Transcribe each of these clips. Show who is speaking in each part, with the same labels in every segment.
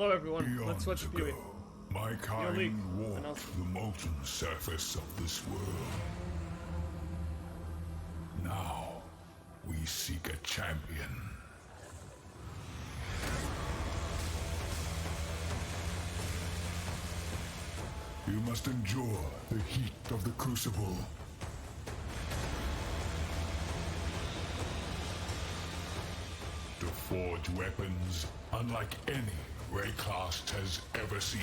Speaker 1: Hello everyone, let's watch
Speaker 2: Eons
Speaker 1: PoE.
Speaker 2: ago, my kind walked the molten surface of this world. Now, we seek a champion. You must endure the heat of the Crucible. To forge weapons unlike any Rayclast has ever seen.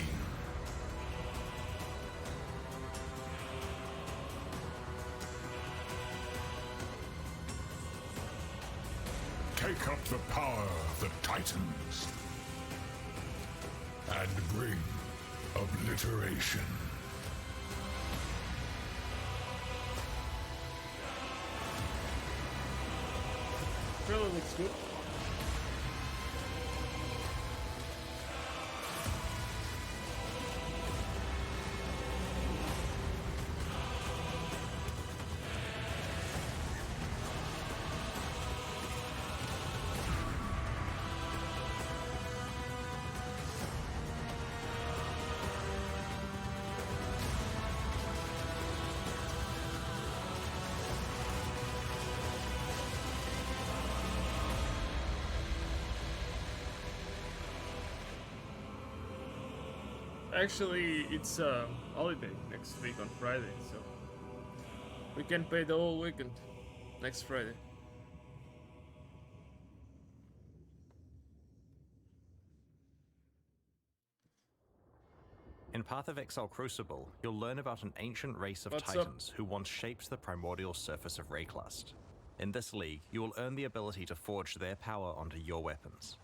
Speaker 2: Take up the power of the Titans and bring obliteration.
Speaker 1: Trailer looks good. Actually, it's a holiday next week on Friday, so we can pay the whole weekend next Friday.
Speaker 3: In pathofexile Crucible, you'll learn about an ancient race of Titans who once shaped the primordial surface of Rayclast. In this league, you will earn the ability to forge their power onto your weapons.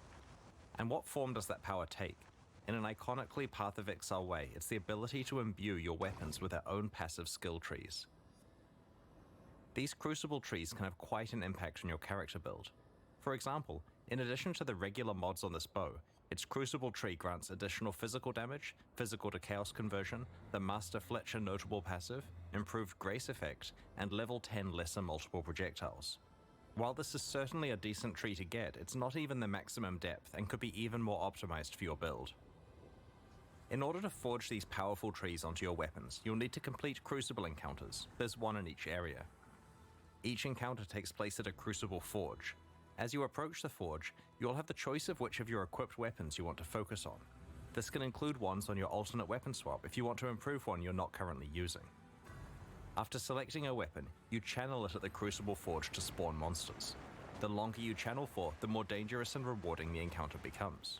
Speaker 3: And what form does that power take? In an iconically pathofexile way, it's the ability to imbue your weapons with their own passive skill trees. These Crucible trees can have quite an impact on your character build. For example, in addition to the regular mods on this bow, its Crucible tree grants additional physical damage, physical to chaos conversion, the Master Fletcher notable passive, improved grace effect, and level 10 lesser multiple projectiles. While this is certainly a decent tree to get, it's not even the maximum depth and could be even more optimized for your build. In order to forge these powerful trees onto your weapons, you'll need to complete Crucible encounters. There's one in each area. Each encounter takes place at a Crucible forge. As you approach the forge, you'll have the choice of which of your equipped weapons you want to focus on. This can include ones on your alternate weapon swap if you want to improve one you're not currently using. After selecting a weapon, you channel it at the Crucible forge to spawn monsters. The longer you channel for, the more dangerous and rewarding the encounter becomes.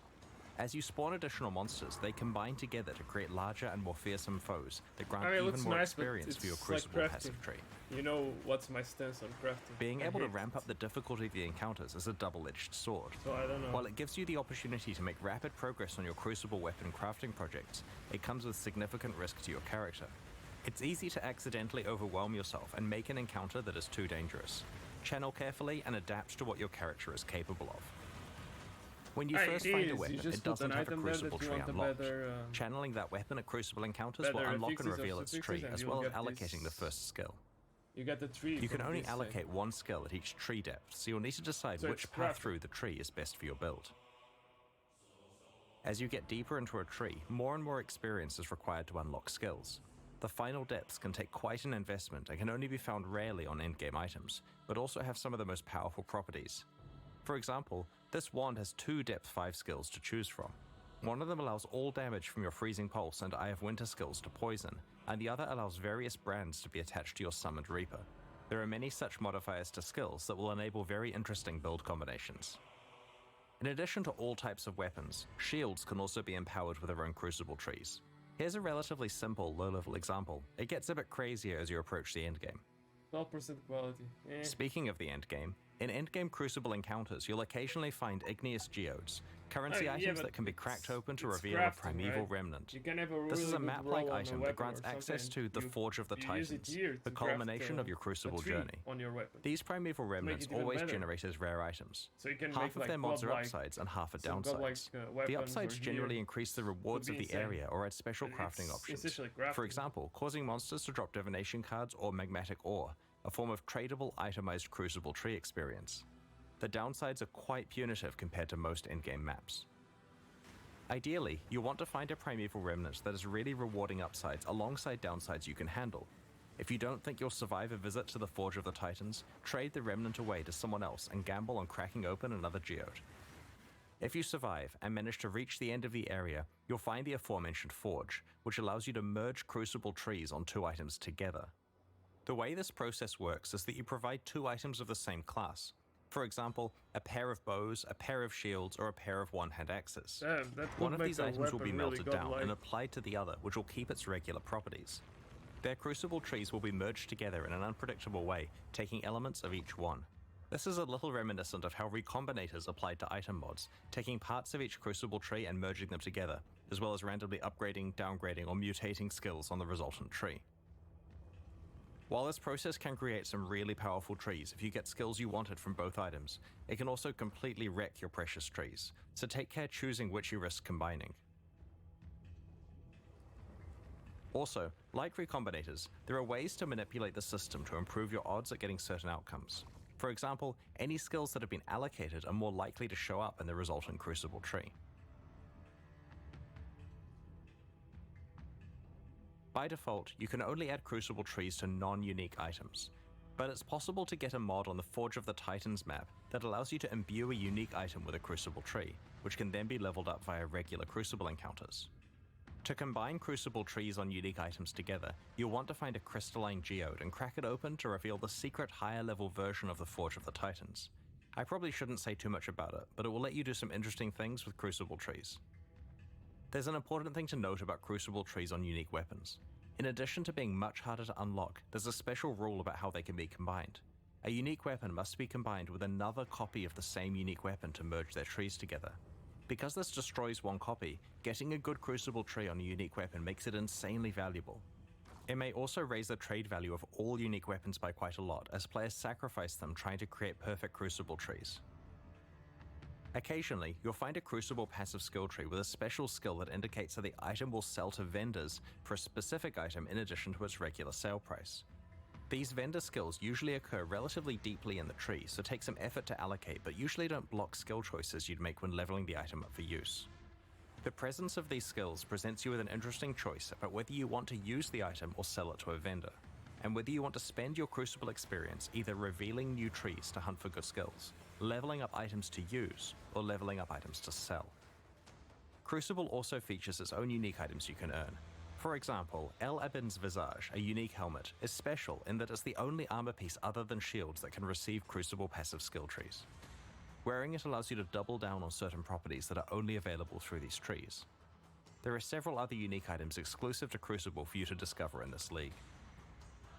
Speaker 3: As you spawn additional monsters, they combine together to create larger and more fearsome foes that grant even more experience for your Crucible passive tree.
Speaker 1: You know what's my stance on crafting.
Speaker 3: Being able to ramp up the difficulty of the encounters is a double-edged sword.
Speaker 1: So I don't know.
Speaker 3: While it gives you the opportunity to make rapid progress on your Crucible weapon crafting projects, it comes with significant risk to your character. It's easy to accidentally overwhelm yourself and make an encounter that is too dangerous. Channel carefully and adapt to what your character is capable of. When you first find a weapon, it doesn't have a Crucible tree unlocked. Channeling that weapon at Crucible encounters will unlock and reveal its tree, as well as allocating the first skill.
Speaker 1: You get the tree.
Speaker 3: You can only allocate one skill at each tree depth, so you'll need to decide which path through the tree is best for your build. As you get deeper into a tree, more and more experience is required to unlock skills. The final depths can take quite an investment and can only be found rarely on endgame items, but also have some of the most powerful properties. For example, this wand has 2 depth 5 skills to choose from. One of them allows all damage from your Freezing Pulse and Eye of Winter skills to poison, and the other allows various brands to be attached to your Summoned Reaper. There are many such modifiers to skills that will enable very interesting build combinations. In addition to all types of weapons, shields can also be empowered with their own Crucible trees. Here's a relatively simple low-level example. It gets a bit crazier as you approach the endgame.
Speaker 1: 12% quality.
Speaker 3: Speaking of the endgame, in endgame Crucible encounters, you'll occasionally find igneous geodes, currency items that can be cracked open to reveal a primeval remnant. This is a map-like item that grants access to the Forge of the Titans, the culmination of your Crucible journey. These primeval remnants always generate as rare items. Half of their mods are upsides and half are downsides. The upsides generally increase the rewards of the area or add special crafting options. For example, causing monsters to drop divination cards or magmatic ore, a form of tradable itemized Crucible tree experience. The downsides are quite punitive compared to most endgame maps. Ideally, you'll want to find a primeval remnant that has really rewarding upsides alongside downsides you can handle. If you don't think you'll survive a visit to the Forge of the Titans, trade the remnant away to someone else and gamble on cracking open another geode. If you survive and manage to reach the end of the area, you'll find the aforementioned forge, which allows you to merge crucible trees on 2 items together. The way this process works is that you provide 2 items of the same class. For example, a pair of bows, a pair of shields, or a pair of one-hand axes.
Speaker 1: Damn, that
Speaker 3: One
Speaker 1: would
Speaker 3: of
Speaker 1: make
Speaker 3: these
Speaker 1: the
Speaker 3: items will be
Speaker 1: weapon
Speaker 3: melted
Speaker 1: really
Speaker 3: down
Speaker 1: godlike.
Speaker 3: and applied to the other, which will keep its regular properties. Their crucible trees will be merged together in an unpredictable way, taking elements of each one. This is a little reminiscent of how recombinators applied to item mods, taking parts of each crucible tree and merging them together, as well as randomly upgrading, downgrading, or mutating skills on the resultant tree. While this process can create some really powerful trees if you get skills you wanted from both items, it can also completely wreck your precious trees, so take care choosing which you risk combining. Also, like recombinators, there are ways to manipulate the system to improve your odds at getting certain outcomes. For example, any skills that have been allocated are more likely to show up in the resultant crucible tree. By default, you can only add crucible trees to non-unique items, but it's possible to get a mod on the Forge of the Titans map that allows you to imbue a unique item with a crucible tree, which can then be leveled up via regular crucible encounters. To combine crucible trees on unique items together, you'll want to find a crystalline geode and crack it open to reveal the secret higher level version of the Forge of the Titans. I probably shouldn't say too much about it, but it will let you do some interesting things with crucible trees. There's an important thing to note about crucible trees on unique weapons. In addition to being much harder to unlock, there's a special rule about how they can be combined. A unique weapon must be combined with another copy of the same unique weapon to merge their trees together. Because this destroys one copy, getting a good crucible tree on a unique weapon makes it insanely valuable. It may also raise the trade value of all unique weapons by quite a lot, as players sacrifice them trying to create perfect crucible trees. Occasionally, you'll find a crucible passive skill tree with a special skill that indicates that the item will sell to vendors for a specific item in addition to its regular sale price. These vendor skills usually occur relatively deeply in the tree, so take some effort to allocate, but usually don't block skill choices you'd make when leveling the item up for use. The presence of these skills presents you with an interesting choice about whether you want to use the item or sell it to a vendor, and whether you want to spend your crucible experience either revealing new trees to hunt for good skills, leveling up items to use, or leveling up items to sell. Crucible also features its own unique items you can earn. For example, El Abin's Visage, a unique helmet, is special in that it's the only armor piece other than shields that can receive Crucible passive skill trees. Wearing it allows you to double down on certain properties that are only available through these trees. There are several other unique items exclusive to Crucible for you to discover in this league.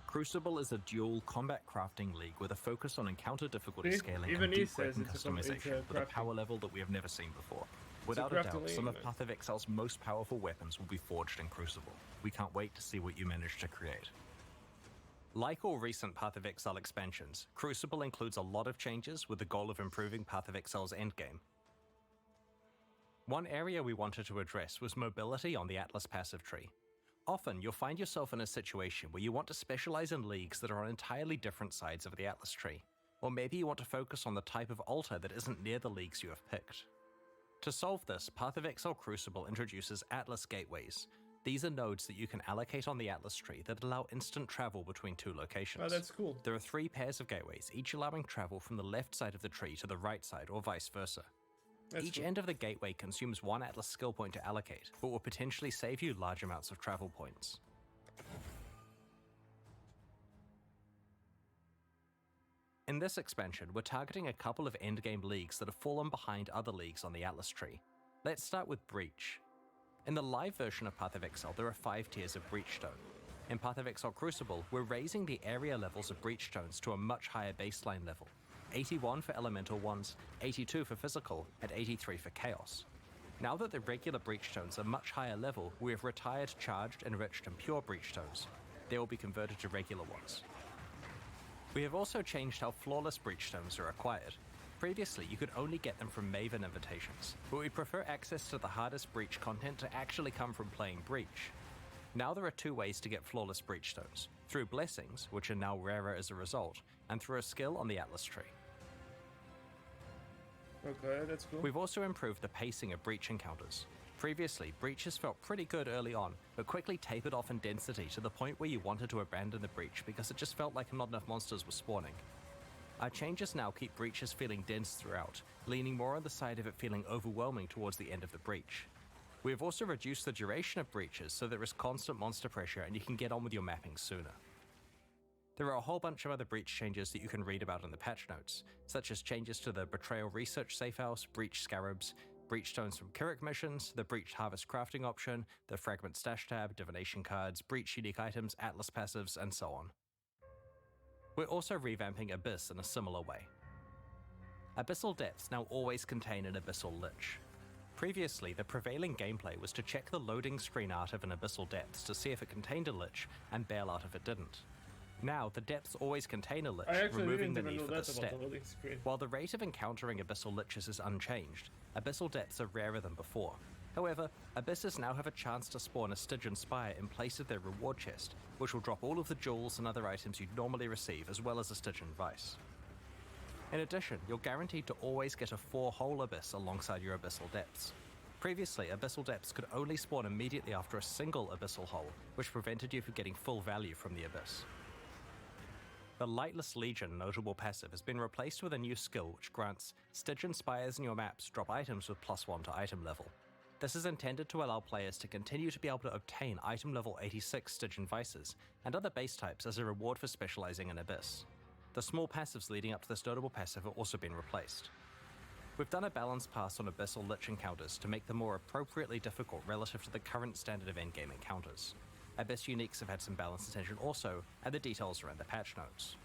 Speaker 3: Crucible is a dual combat crafting league with a focus on encounter difficulty scaling and deep weapon customization with a power level that we have never seen before. Without a doubt, some of PathofExile's most powerful weapons will be forged in Crucible. We can't wait to see what you manage to create. Like all recent PathofExile expansions, Crucible includes a lot of changes with the goal of improving PathofExile's endgame. One area we wanted to address was mobility on the Atlas passive tree. Often, you'll find yourself in a situation where you want to specialize in leagues that are on entirely different sides of the Atlas tree, or maybe you want to focus on the type of altar that isn't near the leagues you have picked. To solve this, PathofExile Crucible introduces Atlas Gateways. These are nodes that you can allocate on the Atlas tree that allow instant travel between 2 locations.
Speaker 1: Oh, that's cool.
Speaker 3: There are 3 pairs of gateways, each allowing travel from the left side of the tree to the right side, or vice versa. Each end of the gateway consumes 1 Atlas skill point to allocate, but will potentially save you large amounts of travel points. In this expansion, we're targeting a couple of endgame leagues that have fallen behind other leagues on the Atlas tree. Let's start with Breach. In the live version of PathofExile, there are 5 tiers of Breachstone. In PathofExile Crucible, we're raising the area levels of Breachstones to a much higher baseline level. 81 for elemental ones, 82 for physical, and 83 for chaos. Now that the regular Breachstones are much higher level, we have retired charged, enriched, and pure Breachstones. They will be converted to regular ones. We have also changed how flawless Breachstones are acquired. Previously, you could only get them from Maven invitations, but we prefer access to the hardest Breach content to actually come from playing Breach. Now there are 2 ways to get flawless Breachstones, through Blessings, which are now rarer as a result, and through a skill on the Atlas tree.
Speaker 1: Okay, that's cool.
Speaker 3: We've also improved the pacing of Breach encounters. Previously, breaches felt pretty good early on, but quickly tapered off in density to the point where you wanted to abandon the breach because it just felt like not enough monsters were spawning. Our changes now keep breaches feeling dense throughout, leaning more on the side of it feeling overwhelming towards the end of the breach. We have also reduced the duration of breaches so there is constant monster pressure and you can get on with your mapping sooner. There are a whole bunch of other breach changes that you can read about in the patch notes, such as changes to the Betrayal Research Safehouse, Breach Scarabs, Breach Stones from Kirik missions, the Breach Harvest crafting option, the Fragment Stash tab, Divination cards, Breach unique items, Atlas passives, and so on. We're also revamping Abyss in a similar way. Abyssal Depths now always contain an Abyssal Lich. Previously, the prevailing gameplay was to check the loading screen art of an Abyssal Depths to see if it contained a Lich, and bail out if it didn't. Now, the depths always contain a Lich, removing the need for this step. While the rate of encountering Abyssal Liches is unchanged, Abyssal Depths are rarer than before. However, Abysses now have a chance to spawn a Stygian Spire in place of their reward chest, which will drop all of the jewels and other items you'd normally receive, as well as a Stygian Vice. In addition, you're guaranteed to always get a 4-hole Abyss alongside your Abyssal Depths. Previously, Abyssal Depths could only spawn immediately after a single Abyssal hole, which prevented you from getting full value from the Abyss. The Lightless Legion notable passive has been replaced with a new skill which grants Stygian Spires in your maps drop items with +1 to item level. This is intended to allow players to continue to be able to obtain item level 86 Stygian Vices and other base types as a reward for specializing in Abyss. The small passives leading up to this notable passive have also been replaced. We've done a balance pass on Abyssal Lich encounters to make them more appropriately difficult relative to the current standard of endgame encounters. Abyss uniques have had some balance attention also, and the details are in the patch notes.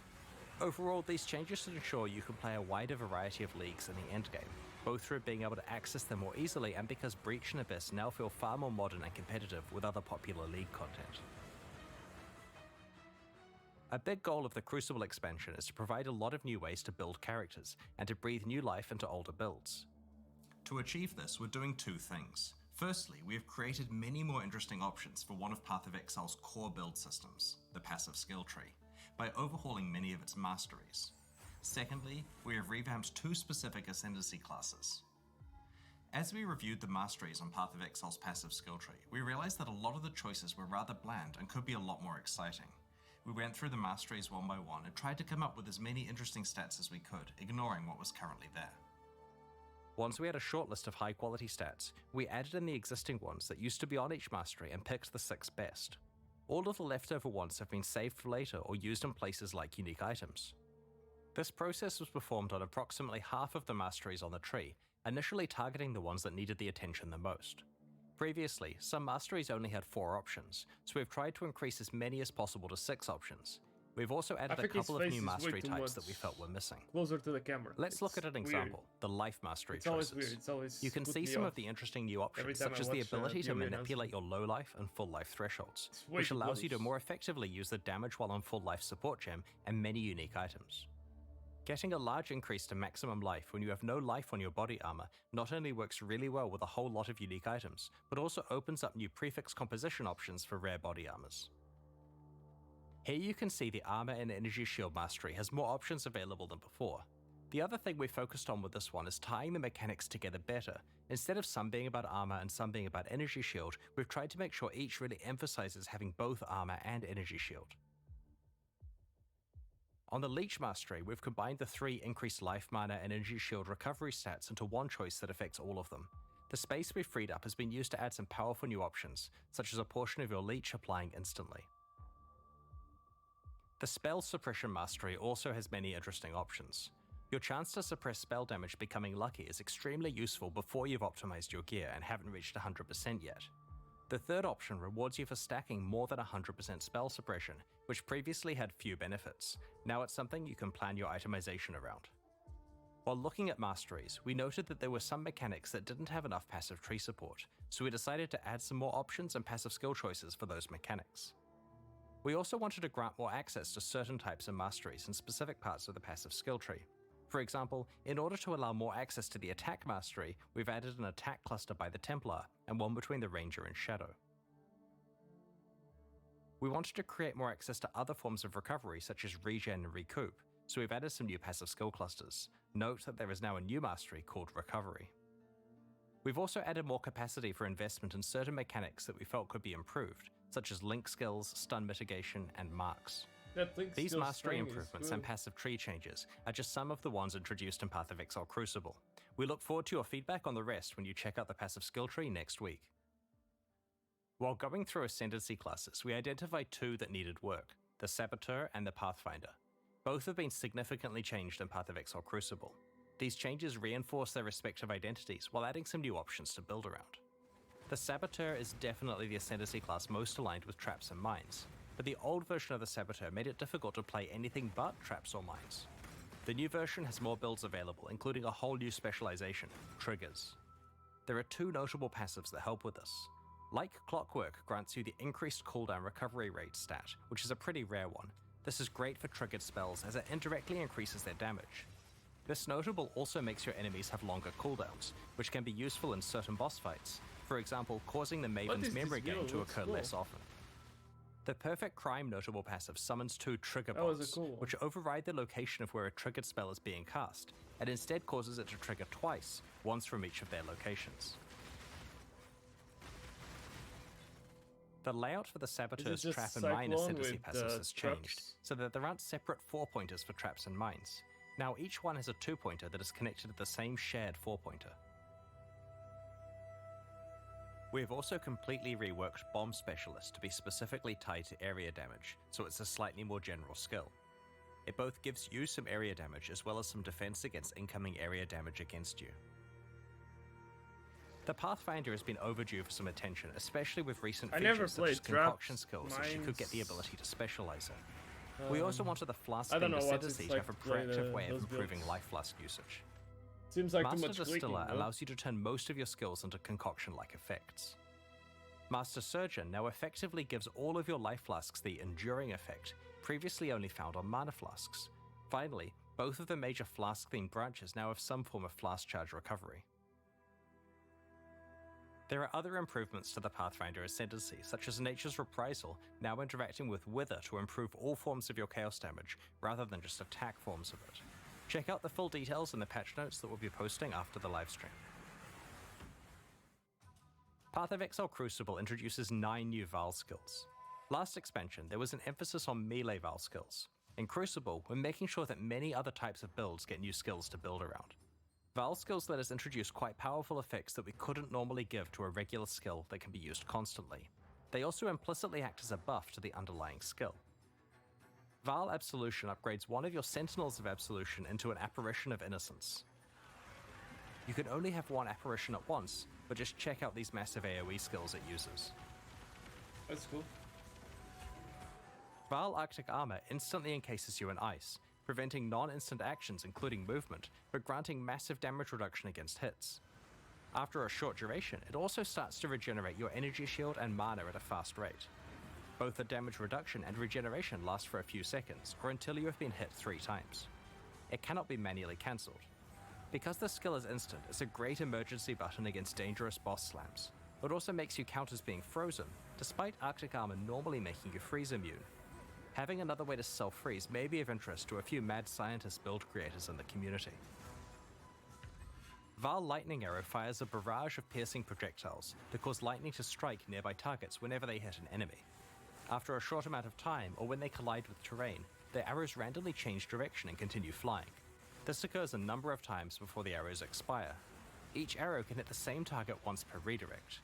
Speaker 3: Overall, these changes should ensure you can play a wider variety of leagues in the endgame, both through being able to access them more easily and because Breach and Abyss now feel far more modern and competitive with other popular league content. A big goal of the Crucible expansion is to provide a lot of new ways to build characters, and to breathe new life into older builds. To achieve this, we're doing two things. Firstly, we have created many more interesting options for one of pathofexile's core build systems, the passive skill tree, by overhauling many of its masteries. Secondly, we have revamped two specific ascendancy classes. As we reviewed the masteries on pathofexile's passive skill tree, we realized that a lot of the choices were rather bland and could be a lot more exciting. We went through the masteries one by one and tried to come up with as many interesting stats as we could, ignoring what was currently there. Once we had a short list of high quality stats, we added in the existing ones that used to be on each mastery and picked the 6 best. All of the leftover ones have been saved for later or used in places like unique items. This process was performed on approximately half of the masteries on the tree, initially targeting the ones that needed the attention the most. Previously, some masteries only had 4 options, so we've tried to increase as many as possible to 6 options. We've also added a couple of new mastery types that we felt were missing.
Speaker 1: Closer to the camera.
Speaker 3: Let's look at an example, the life mastery
Speaker 1: It's
Speaker 3: choices.
Speaker 1: always weird. It's always
Speaker 3: You can see some of the interesting new options, such as the ability to manipulate your low life and full life thresholds, which allows you to more effectively use the damage while on full life support gem and many unique items. Getting a large increase to maximum life when you have no life on your body armor not only works really well with a whole lot of unique items, but also opens up new prefix composition options for rare body armors. Here you can see the armor and energy shield mastery has more options available than before. The other thing we focused on with this one is tying the mechanics together better. Instead of some being about armor and some being about energy shield, we've tried to make sure each really emphasizes having both armor and energy shield. On the Leech Mastery, we've combined the 3 increased life mana and energy shield recovery stats into one choice that affects all of them. The space we've freed up has been used to add some powerful new options, such as a portion of your Leech applying instantly. The Spell Suppression Mastery also has many interesting options. Your chance to suppress spell damage becoming lucky is extremely useful before you've optimized your gear and haven't reached 100% yet. The third option rewards you for stacking more than 100% spell suppression, which previously had few benefits. Now it's something you can plan your itemization around. While looking at masteries, we noted that there were some mechanics that didn't have enough passive tree support, so we decided to add some more options and passive skill choices for those mechanics. We also wanted to grant more access to certain types of masteries in specific parts of the passive skill tree. For example, in order to allow more access to the attack mastery, we've added an attack cluster by the Templar and one between the Ranger and Shadow. We wanted to create more access to other forms of recovery such as regen and recoup, so we've added some new passive skill clusters. Note that there is now a new mastery called Recovery. We've also added more capacity for investment in certain mechanics that we felt could be improved, such as link skills, stun mitigation, and marks. These mastery improvements and passive tree changes are just some of the ones introduced in Path of Exile Crucible. We look forward to your feedback on the rest when you check out the passive skill tree next week. While going through Ascendancy classes, we identified two that needed work, the Saboteur and the Pathfinder. Both have been significantly changed in Path of Exile Crucible. These changes reinforce their respective identities while adding some new options to build around. The Saboteur is definitely the Ascendancy class most aligned with traps and mines, but the old version of the Saboteur made it difficult to play anything but traps or mines. The new version has more builds available, including a whole new specialization, triggers. There are two notable passives that help with this. Like Clockwork grants you the increased cooldown recovery rate stat, which is a pretty rare one. This is great for triggered spells as it indirectly increases their damage. This notable also makes your enemies have longer cooldowns, which can be useful in certain boss fights, for example causing the Maven's memory gain to occur less often. The Perfect Crime notable passive summons two trigger bots, which override the location of where a triggered spell is being cast, and instead causes it to trigger twice, once from each of their locations. The layout for the Saboteur's trap and mine Ascendancy passives has changed, so that there aren't separate 4-pointers for traps and mines. Now each one has a 2-pointer that is connected to the same shared 4-pointer. We have also completely reworked Bomb Specialist to be specifically tied to area damage, so it's a slightly more general skill. It both gives you some area damage as well as some defense against incoming area damage against you. The Pathfinder has been overdue for some attention, especially with recent features such as concoction skills that she could get the ability to specialize in. We also wanted the Flask themed Ascendancy to have a proactive way of improving life flask usage.
Speaker 1: Seems like
Speaker 3: Master
Speaker 1: too much
Speaker 3: Distiller
Speaker 1: clicking,
Speaker 3: allows you to turn most of your skills into concoction-like effects. Master Surgeon now effectively gives all of your life flasks the Enduring effect, previously only found on mana flasks. Finally, both of the major flask-themed branches now have some form of flask charge recovery. There are other improvements to the Pathfinder Ascendancy, such as Nature's Reprisal, now interacting with Wither to improve all forms of your chaos damage, rather than just attack forms of it. Check out the full details in the patch notes that we'll be posting after the livestream. Path of Exile Crucible introduces 9 new Val skills. Last expansion, there was an emphasis on melee Val skills. In Crucible, we're making sure that many other types of builds get new skills to build around. Val skills let us introduce quite powerful effects that we couldn't normally give to a regular skill that can be used constantly. They also implicitly act as a buff to the underlying skill. Val Absolution upgrades one of your Sentinels of Absolution into an Apparition of Innocence. You can only have one apparition at once, but just check out these massive AoE skills it uses.
Speaker 1: That's cool.
Speaker 3: Val Arctic Armor instantly encases you in ice, preventing non-instant actions including movement, but granting massive damage reduction against hits. After a short duration, it also starts to regenerate your energy shield and mana at a fast rate. Both the damage reduction and regeneration last for a few seconds, or until you have been hit 3 times. It cannot be manually cancelled. Because the skill is instant, it's a great emergency button against dangerous boss slams. It also makes you count as being frozen, despite Arctic Armor normally making you freeze immune. Having another way to self-freeze may be of interest to a few mad scientist build creators in the community. Val Lightning Arrow fires a barrage of piercing projectiles that cause lightning to strike nearby targets whenever they hit an enemy. After a short amount of time, or when they collide with terrain, the arrows randomly change direction and continue flying. This occurs a number of times before the arrows expire. Each arrow can hit the same target once per redirect.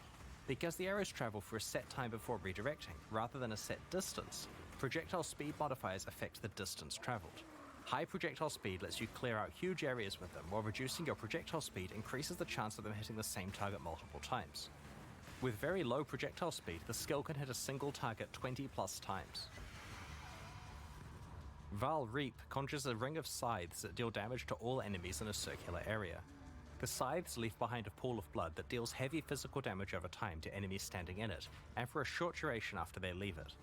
Speaker 3: Because the arrows travel for a set time before redirecting, rather than a set distance, projectile speed modifiers affect the distance traveled. High projectile speed lets you clear out huge areas with them, while reducing your projectile speed increases the chance of them hitting the same target multiple times. With very low projectile speed, the skill can hit a single target 20 plus times. Val Reap conjures a ring of scythes that deal damage to all enemies in a circular area. The scythes leave behind a pool of blood that deals heavy physical damage over time to enemies standing in it, and for a short duration after they leave it.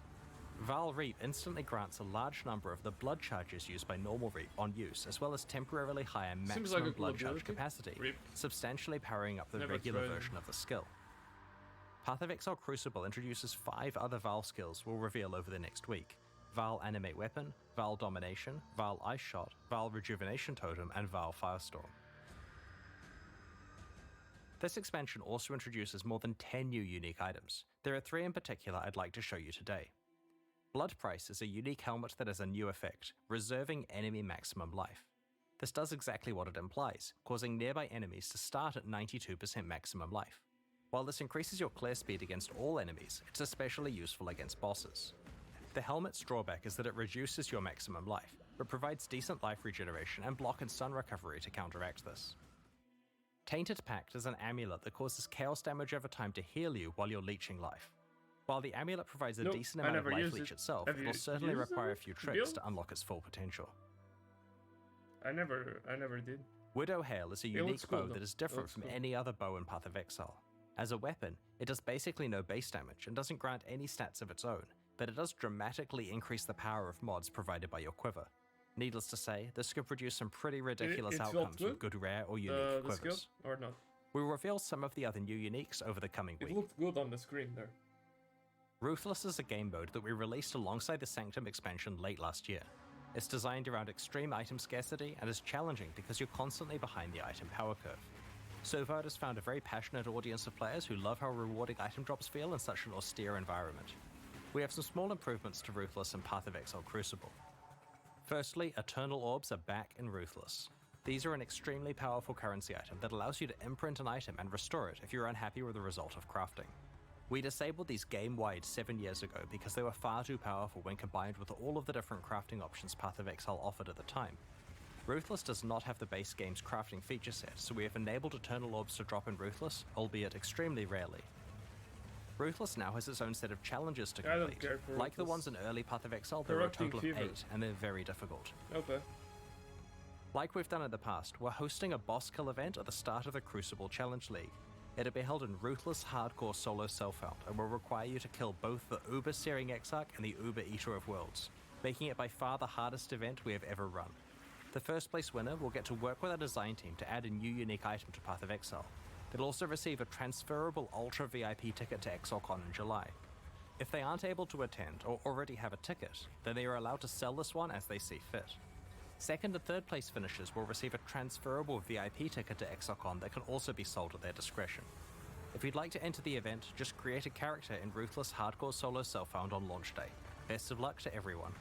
Speaker 3: Val Reap instantly grants a large number of the blood charges used by normal Reap on use, as well as temporarily higher maximum blood charge capacity, substantially powering up the regular version of the skill. Path of Exile Crucible introduces 5 other Val skills we'll reveal over the next week: Val Animate Weapon, Val Domination, Val Ice Shot, Val Rejuvenation Totem, and Val Firestorm. This expansion also introduces more than 10 new unique items. There are 3 in particular I'd like to show you today. Blood Price is a unique helmet that has a new effect, reserving enemy maximum life. This does exactly what it implies, causing nearby enemies to start at 92% maximum life. While this increases your clear speed against all enemies, it's especially useful against bosses. The helmet's drawback is that it reduces your maximum life, but provides decent life regeneration and block and stun recovery to counteract this. Tainted Pact is an amulet that causes chaos damage over time to heal you while you're leeching life. While the amulet provides a decent amount of life leech itself, it will certainly require a few tricks to unlock its full potential.
Speaker 1: I never did.
Speaker 3: Widow Hail is a unique bow that is different from any other bow in Path of Exile. As a weapon, it does basically no base damage and doesn't grant any stats of its own, but it does dramatically increase the power of mods provided by your quiver. Needless to say, this could produce some pretty ridiculous outcomes with good rare or unique quivers.
Speaker 1: Or not?
Speaker 3: We'll reveal some of the other new uniques over the coming week.
Speaker 1: It looked good on the screen there.
Speaker 3: Ruthless is a game mode that we released alongside the Sanctum expansion late last year. It's designed around extreme item scarcity and is challenging because you're constantly behind the item power curve. So far it has found a very passionate audience of players who love how rewarding item drops feel in such an austere environment. We have some small improvements to Ruthless and Path of Exile Crucible. Firstly, Eternal Orbs are back in Ruthless. These are an extremely powerful currency item that allows you to imprint an item and restore it if you're unhappy with the result of crafting. We disabled these game-wide 7 years ago because they were far too powerful when combined with all of the different crafting options Path of Exile offered at the time. Ruthless does not have the base game's crafting feature set, so we have enabled Eternal Orbs to drop in Ruthless, albeit extremely rarely. Ruthless now has its own set of challenges to complete. Like the ones in early Path of Exile, there are a total of 8, and they're very difficult.
Speaker 1: Okay.
Speaker 3: Like we've done in the past, we're hosting a boss kill event at the start of the Crucible Challenge League. It'll be held in Ruthless Hardcore Solo Self-Found, and will require you to kill both the Uber Searing Exarch and the Uber Eater of Worlds, making it by far the hardest event we have ever run. The first place winner will get to work with our design team to add a new unique item to Path of Exile. They'll also receive a transferable Ultra VIP ticket to ExileCon in July. If they aren't able to attend or already have a ticket, then they are allowed to sell this one as they see fit. Second and third place finishers will receive a transferable VIP ticket to ExileCon that can also be sold at their discretion. If you'd like to enter the event, just create a character in Ruthless Hardcore Solo Self-Found on launch day. Best of luck to everyone.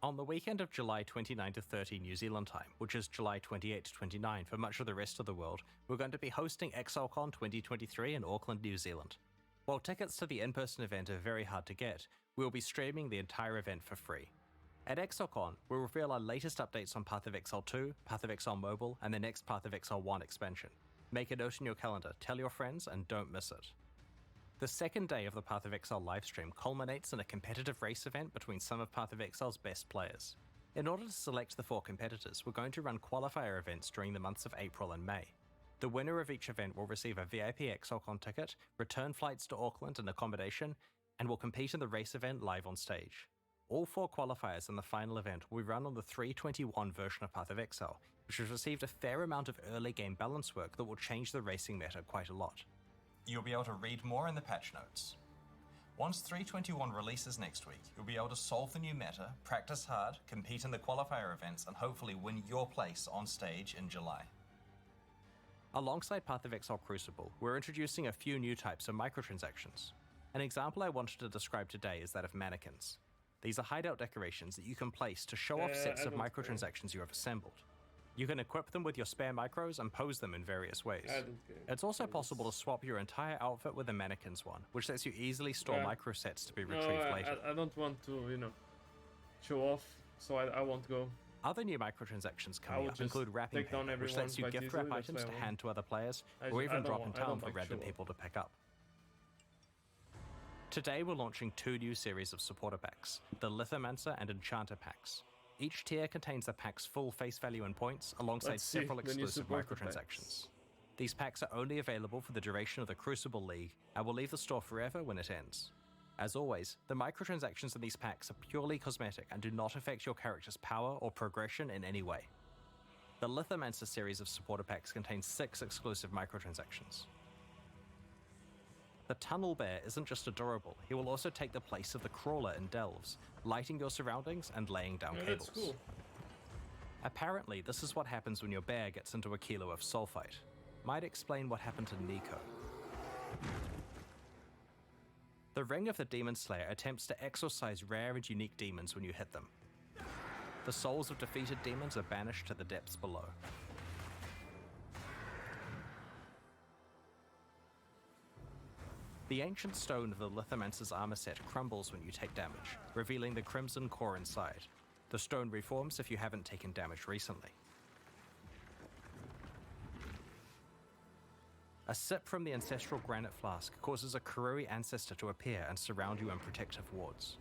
Speaker 3: On the weekend of July 29 to 30 New Zealand time, which is July 28 to 29 for much of the rest of the world, we're going to be hosting ExileCon 2023 in Auckland, New Zealand. While tickets to the in-person event are very hard to get, we'll be streaming the entire event for free. At ExileCon, we'll reveal our latest updates on Path of Exile 2, Path of Exile Mobile, and the next Path of Exile 1 expansion. Make a note in your calendar, tell your friends, and don't miss it. The second day of the Path of Exile livestream culminates in a competitive race event between some of Path of Exile's best players. In order to select the 4 competitors, we're going to run qualifier events during the months of April and May. The winner of each event will receive a VIP ExileCon ticket, return flights to Auckland and accommodation, and will compete in the race event live on stage. All 4 qualifiers in the final event will be run on the 3.21 version of Path of Exile, which has received a fair amount of early game balance work that will change the racing meta quite a lot. You'll be able to read more in the patch notes. Once 3.21 releases next week, you'll be able to solve the new meta, practice hard, compete in the qualifier events, and hopefully win your place on stage in July. Alongside Path of Exile Crucible, we're introducing a few new types of microtransactions. An example I wanted to describe today is that of mannequins. These are hideout decorations that you can place to show off sets of microtransactions you have assembled. You can equip them with your spare micros and pose them in various ways. It's also possible to swap your entire outfit with a mannequin's one, which lets you easily store micro sets to be retrieved later.
Speaker 1: I don't want to, show off, so I won't go.
Speaker 3: Other new microtransactions coming up include wrapping paper, which lets you gift wrap items to hand to other players, or even drop in town for random people to pick up. Today we're launching 2 new series of supporter packs, the Lithomancer and Enchanter packs. Each tier contains the pack's full face value and points, alongside several exclusive microtransactions. These packs are only available for the duration of the Crucible League, and will leave the store forever when it ends. As always, the microtransactions in these packs are purely cosmetic and do not affect your character's power or progression in any way. The Lithomancer series of supporter packs contains 6 exclusive microtransactions. The Tunnel Bear isn't just adorable, he will also take the place of the Crawler in Delves, lighting your surroundings and laying down cables. That's cool. Apparently, this is what happens when your bear gets into a kilo of sulfite. might explain what happened to Nico. The Ring of the Demon Slayer attempts to exorcise rare and unique demons when you hit them. The souls of defeated demons are banished to the depths below. The ancient stone of the Lithomancer's armor set crumbles when you take damage, revealing the crimson core inside. The stone reforms if you haven't taken damage recently. A sip from the ancestral granite flask causes a Kurui ancestor to appear and surround you in protective wards.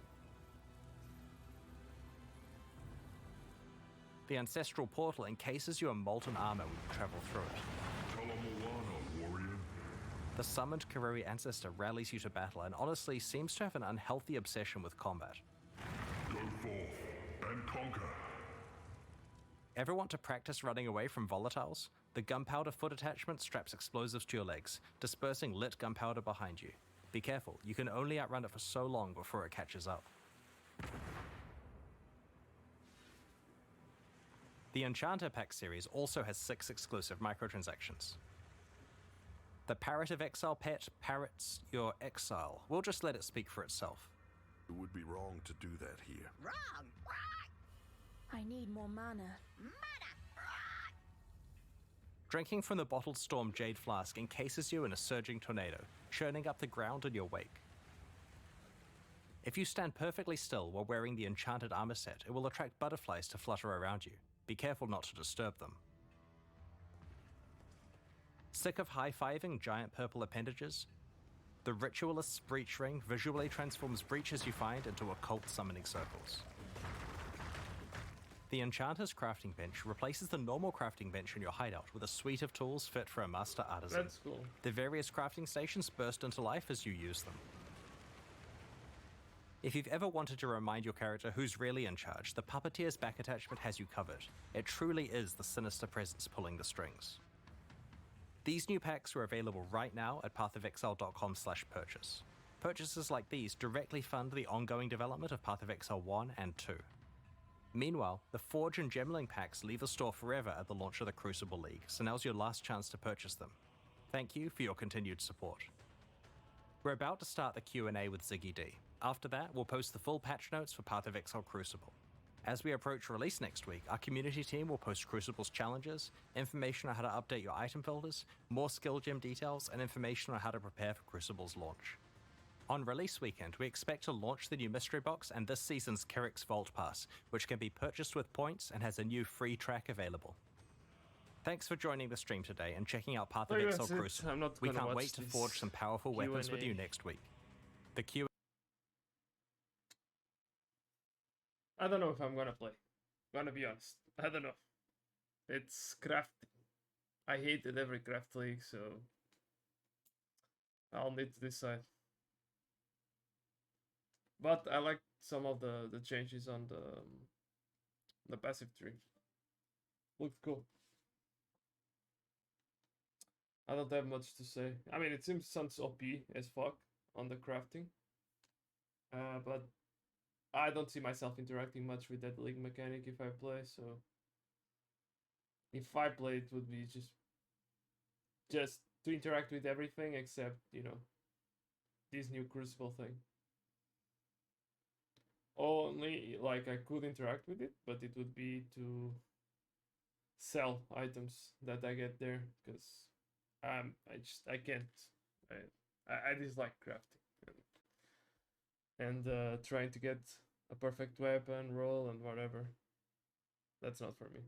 Speaker 3: The ancestral portal encases you in molten armor when you travel through it.
Speaker 2: Kalamoana, warrior.
Speaker 3: The summoned Kurui ancestor rallies you to battle and honestly seems to have an unhealthy obsession with combat.
Speaker 2: Go forth and conquer.
Speaker 3: Ever want to practice running away from volatiles? The gunpowder foot attachment straps explosives to your legs, dispersing lit gunpowder behind you. Be careful, you can only outrun it for so long before it catches up. The Enchanter Pack series also has 6 exclusive microtransactions. The Parrot of Exile pet parrots your exile. We'll just let it speak for itself.
Speaker 4: It would be wrong to do that here.
Speaker 5: Wrong!
Speaker 6: I need more mana.
Speaker 3: Drinking from the bottled storm Jade Flask encases you in a surging tornado, churning up the ground in your wake. If you stand perfectly still while wearing the enchanted armor set, it will attract butterflies to flutter around you. Be careful not to disturb them. Sick of high-fiving giant purple appendages? The Ritualist's Breach Ring visually transforms breaches you find into occult summoning circles. The Enchanter's Crafting Bench replaces the normal crafting bench in your hideout with a suite of tools fit for a master artisan.
Speaker 1: That's cool.
Speaker 3: The various crafting stations burst into life as you use them. If you've ever wanted to remind your character who's really in charge, the Puppeteer's back attachment has you covered. It truly is the sinister presence pulling the strings. These new packs are available right now at pathofexile.com/purchase. Purchases like these directly fund the ongoing development of Path of Exile 1 and 2. Meanwhile, the Forge and Gemling packs leave the store forever at the launch of the Crucible League, so now's your last chance to purchase them. Thank you for your continued support. We're about to start the Q&A with Ziggy D. After that, we'll post the full patch notes for Path of Exile Crucible. As we approach release next week, our community team will post Crucible's challenges, information on how to update your item filters, more skill gem details, and information on how to prepare for Crucible's launch. On release weekend, we expect to launch the new mystery box and this season's Kerrick's Vault Pass, which can be purchased with points and has a new free track available. Thanks for joining the stream today and checking out Path of Exile Crucible. We can't wait to forge some powerful weapons with you next week. The Q.
Speaker 1: I don't know if I'm gonna play. Gonna be honest. I don't know. It's crafting. I hated every craft league, so I'll need to decide. But I like some of the changes on the passive tree. Looks cool. I don't have much to say. I mean, it sounds OP as fuck on the crafting. But I don't see myself interacting much with that league mechanic if I play, so if I play it would be just to interact with everything except, you know, this new Crucible thing. Only, like, I could interact with it, but it would be to sell items that I get there, because I can't. I dislike crafting and trying to get a perfect weapon roll and whatever. That's not for me.